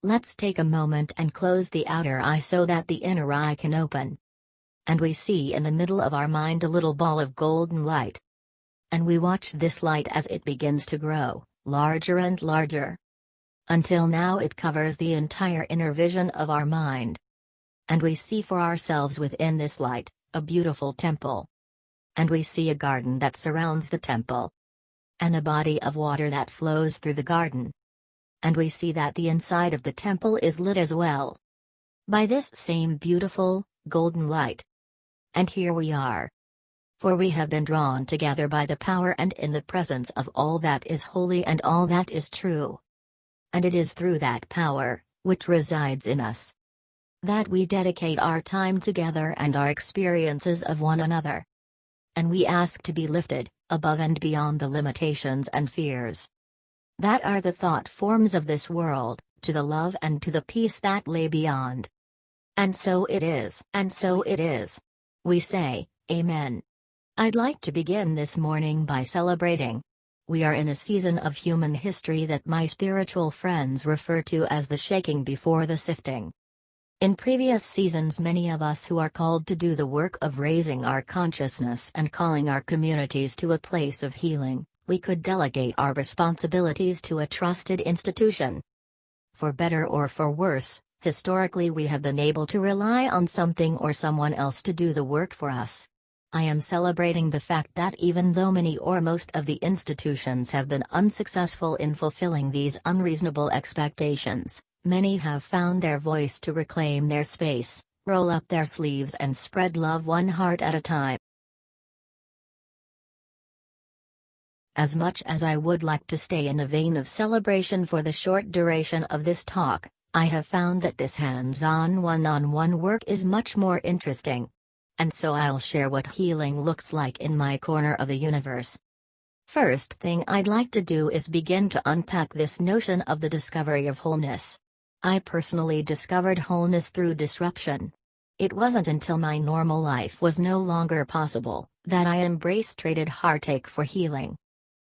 Let's take a moment and close the outer eye so that the inner eye can open. And we see in the middle of our mind a little ball of golden light. And we watch this light as it begins to grow, larger and larger. Until now it covers the entire inner vision of our mind. And we see for ourselves within this light, a beautiful temple. And we see a garden that surrounds the temple. And a body of water that flows through the garden. And we see that the inside of the temple is lit as well by this same beautiful, golden light. And here we are. For we have been drawn together by the power and in the presence of all that is holy and all that is true. And it is through that power, which resides in us, that we dedicate our time together and our experiences of one another. And we ask to be lifted, above and beyond the limitations and fears that are the thought forms of this world, to the love and to the peace that lay beyond. And so it is, and so it is. We say, Amen. I'd like to begin this morning by celebrating. We are in a season of human history that my spiritual friends refer to as the shaking before the sifting. In previous seasons, many of us who are called to do the work of raising our consciousness and calling our communities to a place of healing, we could delegate our responsibilities to a trusted institution. For better or for worse, historically we have been able to rely on something or someone else to do the work for us. I am celebrating the fact that even though many or most of the institutions have been unsuccessful in fulfilling these unreasonable expectations, many have found their voice to reclaim their space, roll up their sleeves and spread love one heart at a time. As much as I would like to stay in the vein of celebration for the short duration of this talk, I have found that this hands-on one-on-one work is much more interesting. And so I'll share what healing looks like in my corner of the universe. First thing I'd like to do is begin to unpack this notion of the discovery of wholeness. I personally discovered wholeness through disruption. It wasn't until my normal life was no longer possible that I embraced traded heartache for healing.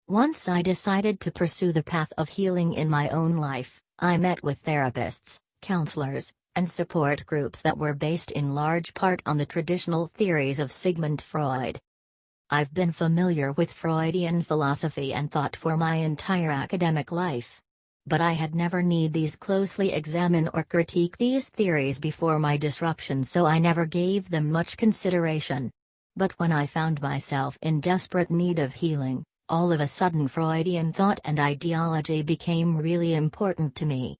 Once I decided to pursue the path of healing in my own life, I met with therapists, counselors, and support groups that were based in large part on the traditional theories of Sigmund Freud. I've been familiar with Freudian philosophy and thought for my entire academic life. But I had never need these closely examine or critique these theories before my disruption, so I never gave them much consideration. But when I found myself in desperate need of healing, all of a sudden Freudian thought and ideology became really important to me.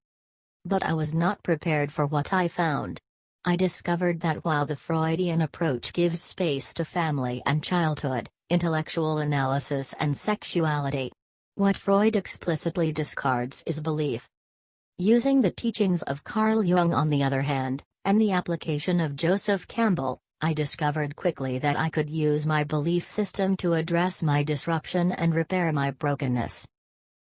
But I was not prepared for what I found. I discovered that while the Freudian approach gives space to family and childhood, intellectual analysis and sexuality, what Freud explicitly discards is belief. Using the teachings of Carl Jung on the other hand, and the application of Joseph Campbell, I discovered quickly that I could use my belief system to address my disruption and repair my brokenness.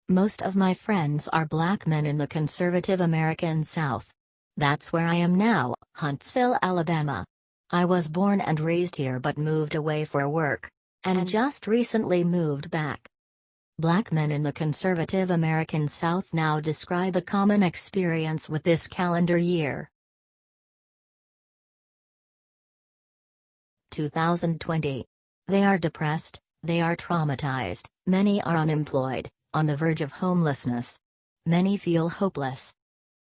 Most of my friends are black men in the conservative American South. That's where I am now, Huntsville, Alabama. I was born and raised here but moved away for work, and just recently moved back. Black men in the conservative American South now describe a common experience with this calendar year. 2020. They are depressed, they are traumatized, many are unemployed, on the verge of homelessness. Many feel hopeless.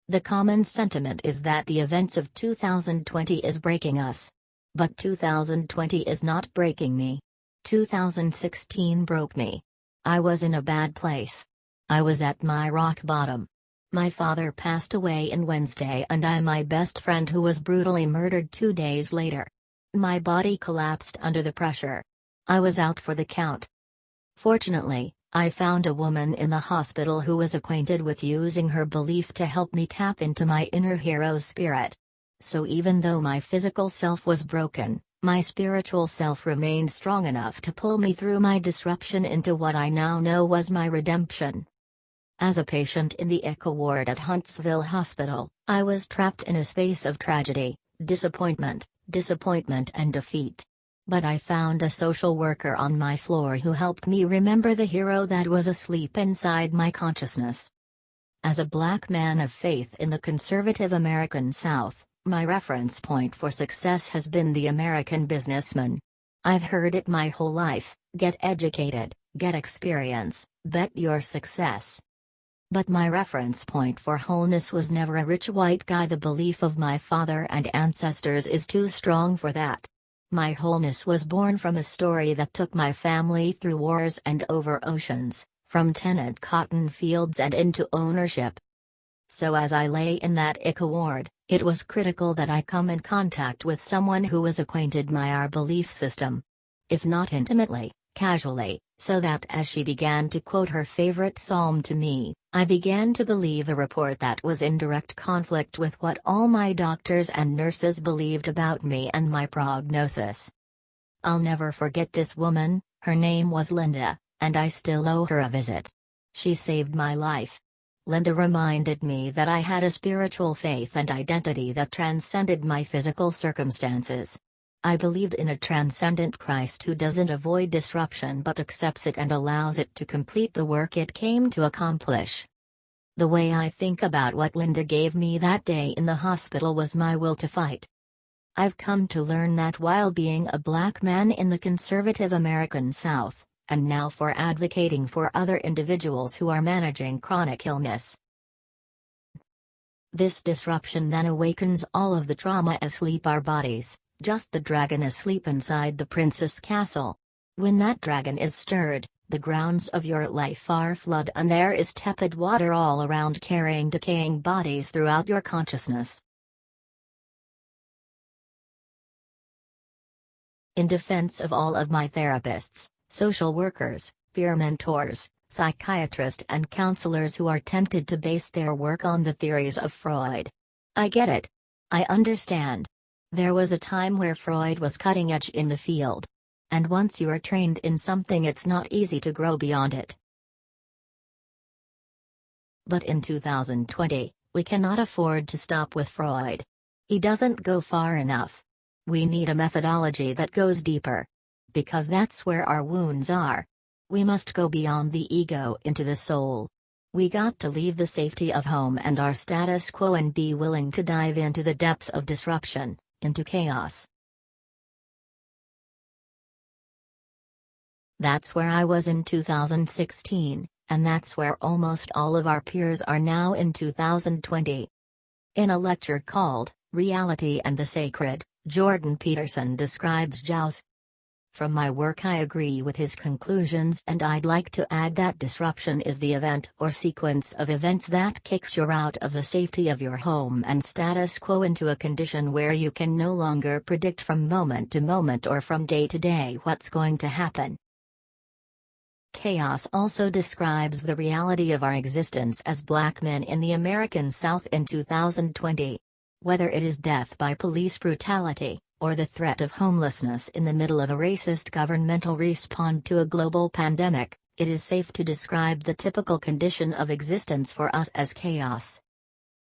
The common sentiment is that the events of 2020 is breaking us. But 2020 is not breaking me. 2016 broke me. I was in a bad place. I was at my rock bottom. My father passed away on Wednesday and my best friend who was brutally murdered 2 days later. My body collapsed under the pressure. I was out for the count. Fortunately, I found a woman in the hospital who was acquainted with using her belief to help me tap into my inner hero spirit. So even though my physical self was broken, my spiritual self remained strong enough to pull me through my disruption into what I now know was my redemption. As a patient in the echo ward at Huntsville Hospital, I was trapped in a space of tragedy, disappointment and defeat. But I found a social worker on my floor who helped me remember the hero that was asleep inside my consciousness. As a black man of faith in the conservative American South, my reference point for success has been the American businessman. I've heard it my whole life: get educated, get experience, bet your success. But my reference point for wholeness was never a rich white guy. The belief of my father and ancestors is too strong for that. My wholeness was born from a story that took my family through wars and over oceans, from tenant cotton fields and into ownership. So as I lay in that ick ward, it was critical that I come in contact with someone who was acquainted with our belief system. If not intimately, casually, so that as she began to quote her favorite psalm to me, I began to believe a report that was in direct conflict with what all my doctors and nurses believed about me and my prognosis. I'll never forget this woman. Her name was Linda, and I still owe her a visit. She saved my life. Linda reminded me that I had a spiritual faith and identity that transcended my physical circumstances. I believed in a transcendent Christ who doesn't avoid disruption but accepts it and allows it to complete the work it came to accomplish. The way I think about what Linda gave me that day in the hospital was my will to fight. I've come to learn that while being a black man in the conservative American South, and now for advocating for other individuals who are managing chronic illness. This disruption then awakens all of the trauma asleep our bodies, just the dragon asleep inside the prince's castle. When that dragon is stirred, the grounds of your life are flooded and there is tepid water all around, carrying decaying bodies throughout your consciousness. In defense of all of my therapists, social workers, peer mentors, psychiatrists and counselors who are tempted to base their work on the theories of Freud. I get it. I understand. There was a time where Freud was cutting edge in the field. And once you are trained in something, it's not easy to grow beyond it. But in 2020, we cannot afford to stop with Freud. He doesn't go far enough. We need a methodology that goes deeper. Because that's where our wounds are. We must go beyond the ego into the soul. We got to leave the safety of home and our status quo and be willing to dive into the depths of disruption, into chaos. That's where I was in 2016, and that's where almost all of our peers are now in 2020. In a lecture called Reality and the Sacred, Jordan Peterson describes JAWS. From my work, I agree with his conclusions, and I'd like to add that disruption is the event or sequence of events that kicks you out of the safety of your home and status quo into a condition where you can no longer predict from moment to moment or from day to day what's going to happen. Chaos also describes the reality of our existence as black men in the American South in 2020. Whether it is death by police brutality, or the threat of homelessness in the middle of a racist governmental response to a global pandemic, it is safe to describe the typical condition of existence for us as chaos.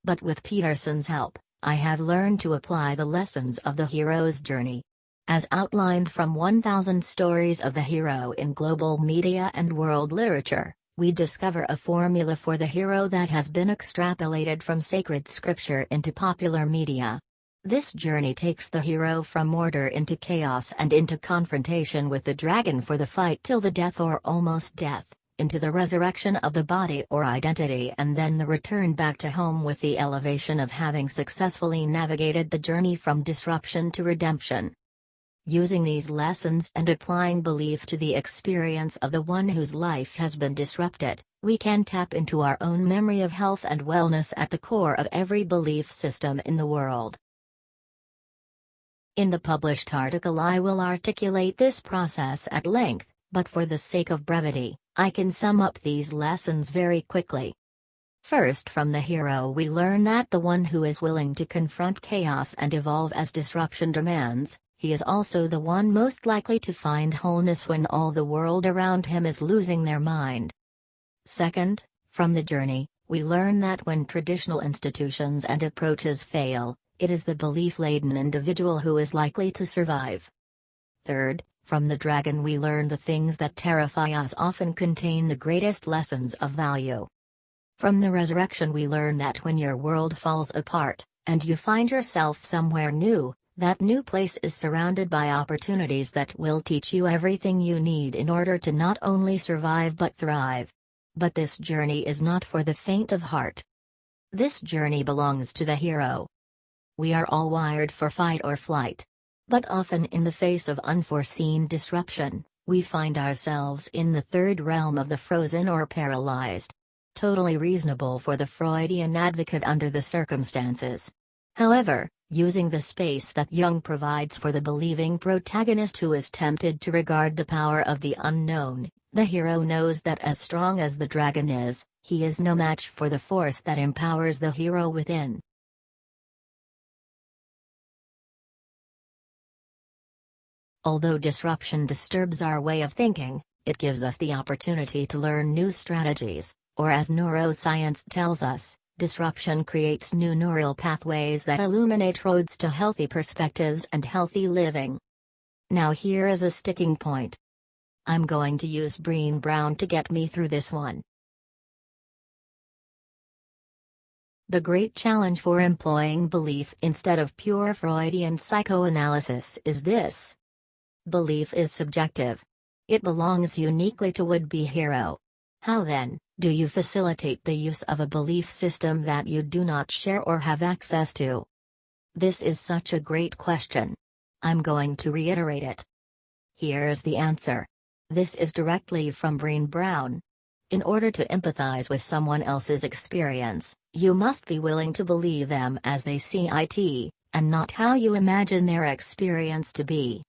But with Peterson's help, I have learned to apply the lessons of the hero's journey. As outlined from 1,000 stories of the hero in global media and world literature, we discover a formula for the hero that has been extrapolated from sacred scripture into popular media. This journey takes the hero from order into chaos and into confrontation with the dragon for the fight till the death or almost death, into the resurrection of the body or identity, and then the return back to home with the elevation of having successfully navigated the journey from disruption to redemption. Using these lessons and applying belief to the experience of the one whose life has been disrupted, we can tap into our own memory of health and wellness at the core of every belief system in the world. In the published article, I will articulate this process at length, but for the sake of brevity, I can sum up these lessons very quickly. First, from the hero, we learn that the one who is willing to confront chaos and evolve as disruption demands, he is also the one most likely to find wholeness when all the world around him is losing their mind. Second, from the journey, we learn that when traditional institutions and approaches fail, it is the belief-laden individual who is likely to survive. Third, from the dragon, we learn the things that terrify us often contain the greatest lessons of value. From the resurrection we learn that when your world falls apart, and you find yourself somewhere new, that new place is surrounded by opportunities that will teach you everything you need in order to not only survive but thrive. But this journey is not for the faint of heart. This journey belongs to the hero. We are all wired for fight or flight. But often in the face of unforeseen disruption, we find ourselves in the third realm of the frozen or paralyzed. Totally reasonable for the Freudian advocate under the circumstances. However, using the space that Jung provides for the believing protagonist who is tempted to regard the power of the unknown, the hero knows that as strong as the dragon is, he is no match for the force that empowers the hero within. Although disruption disturbs our way of thinking, it gives us the opportunity to learn new strategies, or as neuroscience tells us, disruption creates new neural pathways that illuminate roads to healthy perspectives and healthy living. Now here is a sticking point. I'm going to use Brené Brown to get me through this one. The great challenge for employing belief instead of pure Freudian psychoanalysis is this. Belief is subjective. It belongs uniquely to would-be hero. How then, do you facilitate the use of a belief system that you do not share or have access to? This is such a great question. I'm going to reiterate it. Here is the answer. This is directly from Brené Brown. In order to empathize with someone else's experience, you must be willing to believe them as they see it, and not how you imagine their experience to be.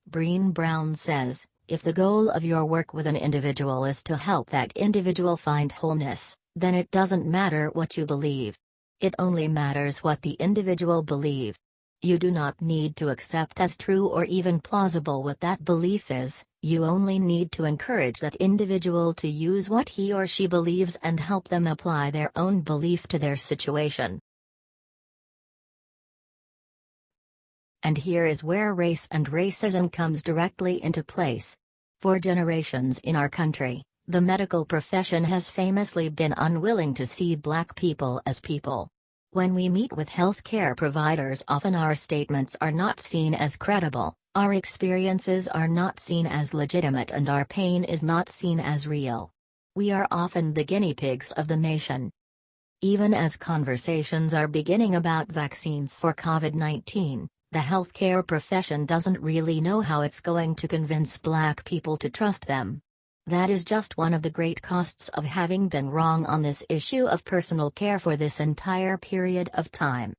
Brené Brown says, if the goal of your work with an individual is to help that individual find wholeness, then it doesn't matter what you believe. It only matters what the individual believes. You do not need to accept as true or even plausible what that belief is, you only need to encourage that individual to use what he or she believes and help them apply their own belief to their situation. And here is where race and racism comes directly into place. For generations in our country, the medical profession has famously been unwilling to see Black people as people. When we meet with healthcare providers, often our statements are not seen as credible, our experiences are not seen as legitimate, and our pain is not seen as real. We are often the guinea pigs of the nation. Even as conversations are beginning about vaccines for COVID-19, the healthcare profession doesn't really know how it's going to convince Black people to trust them. That is just one of the great costs of having been wrong on this issue of personal care for this entire period of time.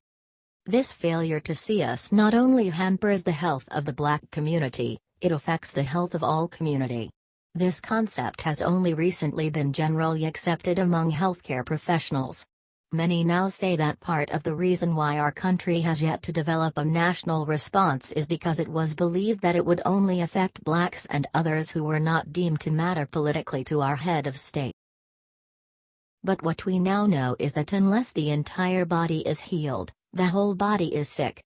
This failure to see us not only hampers the health of the Black community, it affects the health of all community. This concept has only recently been generally accepted among healthcare professionals. Many now say that part of the reason why our country has yet to develop a national response is because it was believed that it would only affect Blacks and others who were not deemed to matter politically to our head of state. But what we now know is that unless the entire body is healed, the whole body is sick.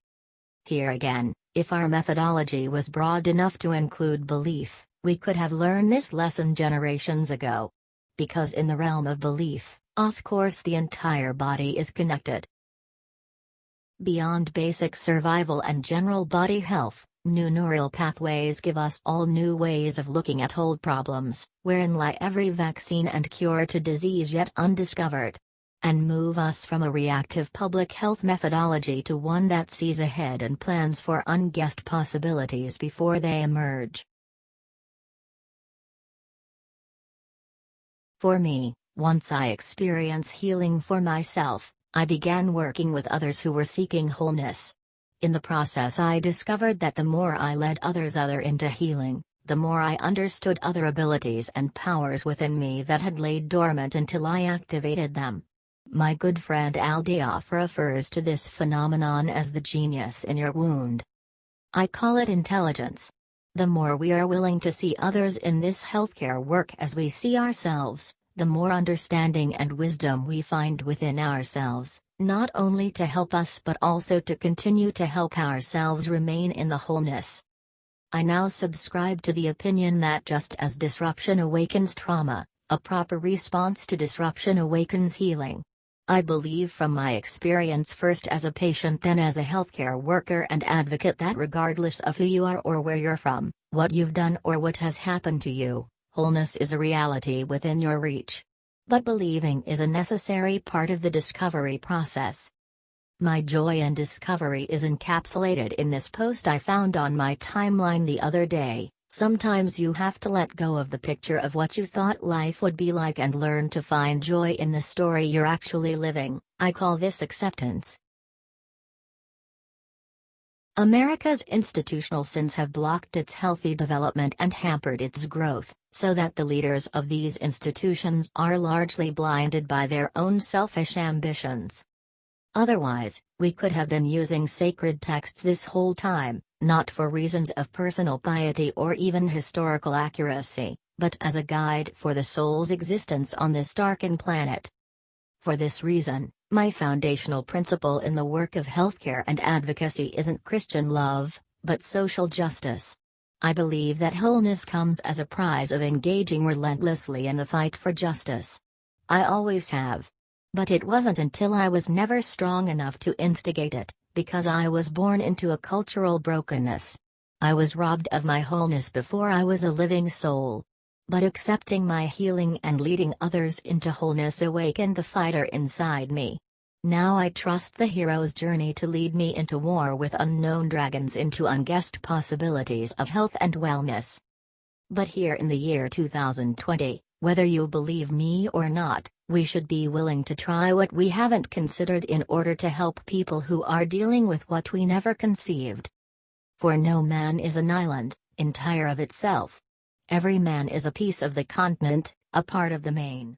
Here again, if our methodology was broad enough to include belief, we could have learned this lesson generations ago. Because in the realm of belief, of course, the entire body is connected. Beyond basic survival and general body health, new neural pathways give us all new ways of looking at old problems, wherein lie every vaccine and cure to disease yet undiscovered. And move us from a reactive public health methodology to one that sees ahead and plans for unguessed possibilities before they emerge. For me, once I experienced healing for myself, I began working with others who were seeking wholeness. In the process, I discovered that the more I led others into healing, the more I understood other abilities and powers within me that had laid dormant until I activated them. My good friend Al Dioff refers to this phenomenon as the genius in your wound. I call it intelligence. The more we are willing to see others in this healthcare work as we see ourselves, the more understanding and wisdom we find within ourselves, not only to help us but also to continue to help ourselves remain in the wholeness. I now subscribe to the opinion that just as disruption awakens trauma, A proper response to disruption awakens healing. I believe from my experience first as a patient then as a healthcare worker and advocate that regardless of who you are or where you're from, what you've done or what has happened to you, wholeness is a reality within your reach. But believing is a necessary part of the discovery process. My joy and discovery is encapsulated in this post I found on my timeline the other day. Sometimes you have to let go of the picture of what you thought life would be like and learn to find joy in the story you're actually living. I call this acceptance. America's institutional sins have blocked its healthy development and hampered its growth, so that the leaders of these institutions are largely blinded by their own selfish ambitions. Otherwise, we could have been using sacred texts this whole time, not for reasons of personal piety or even historical accuracy, but as a guide for the soul's existence on this darkened planet. For this reason, my foundational principle in the work of healthcare and advocacy isn't Christian love, but social justice. I believe that wholeness comes as a prize of engaging relentlessly in the fight for justice. I always have. But it wasn't until I was never strong enough to instigate it, because I was born into a cultural brokenness. I was robbed of my wholeness before I was a living soul. But accepting my healing and leading others into wholeness awakened the fighter inside me. Now I trust the hero's journey to lead me into war with unknown dragons, into unguessed possibilities of health and wellness. But here in the year 2020, whether you believe me or not, we should be willing to try what we haven't considered in order to help people who are dealing with what we never conceived. For no man is an island, entire of itself. Every man is a piece of the continent, a part of the main.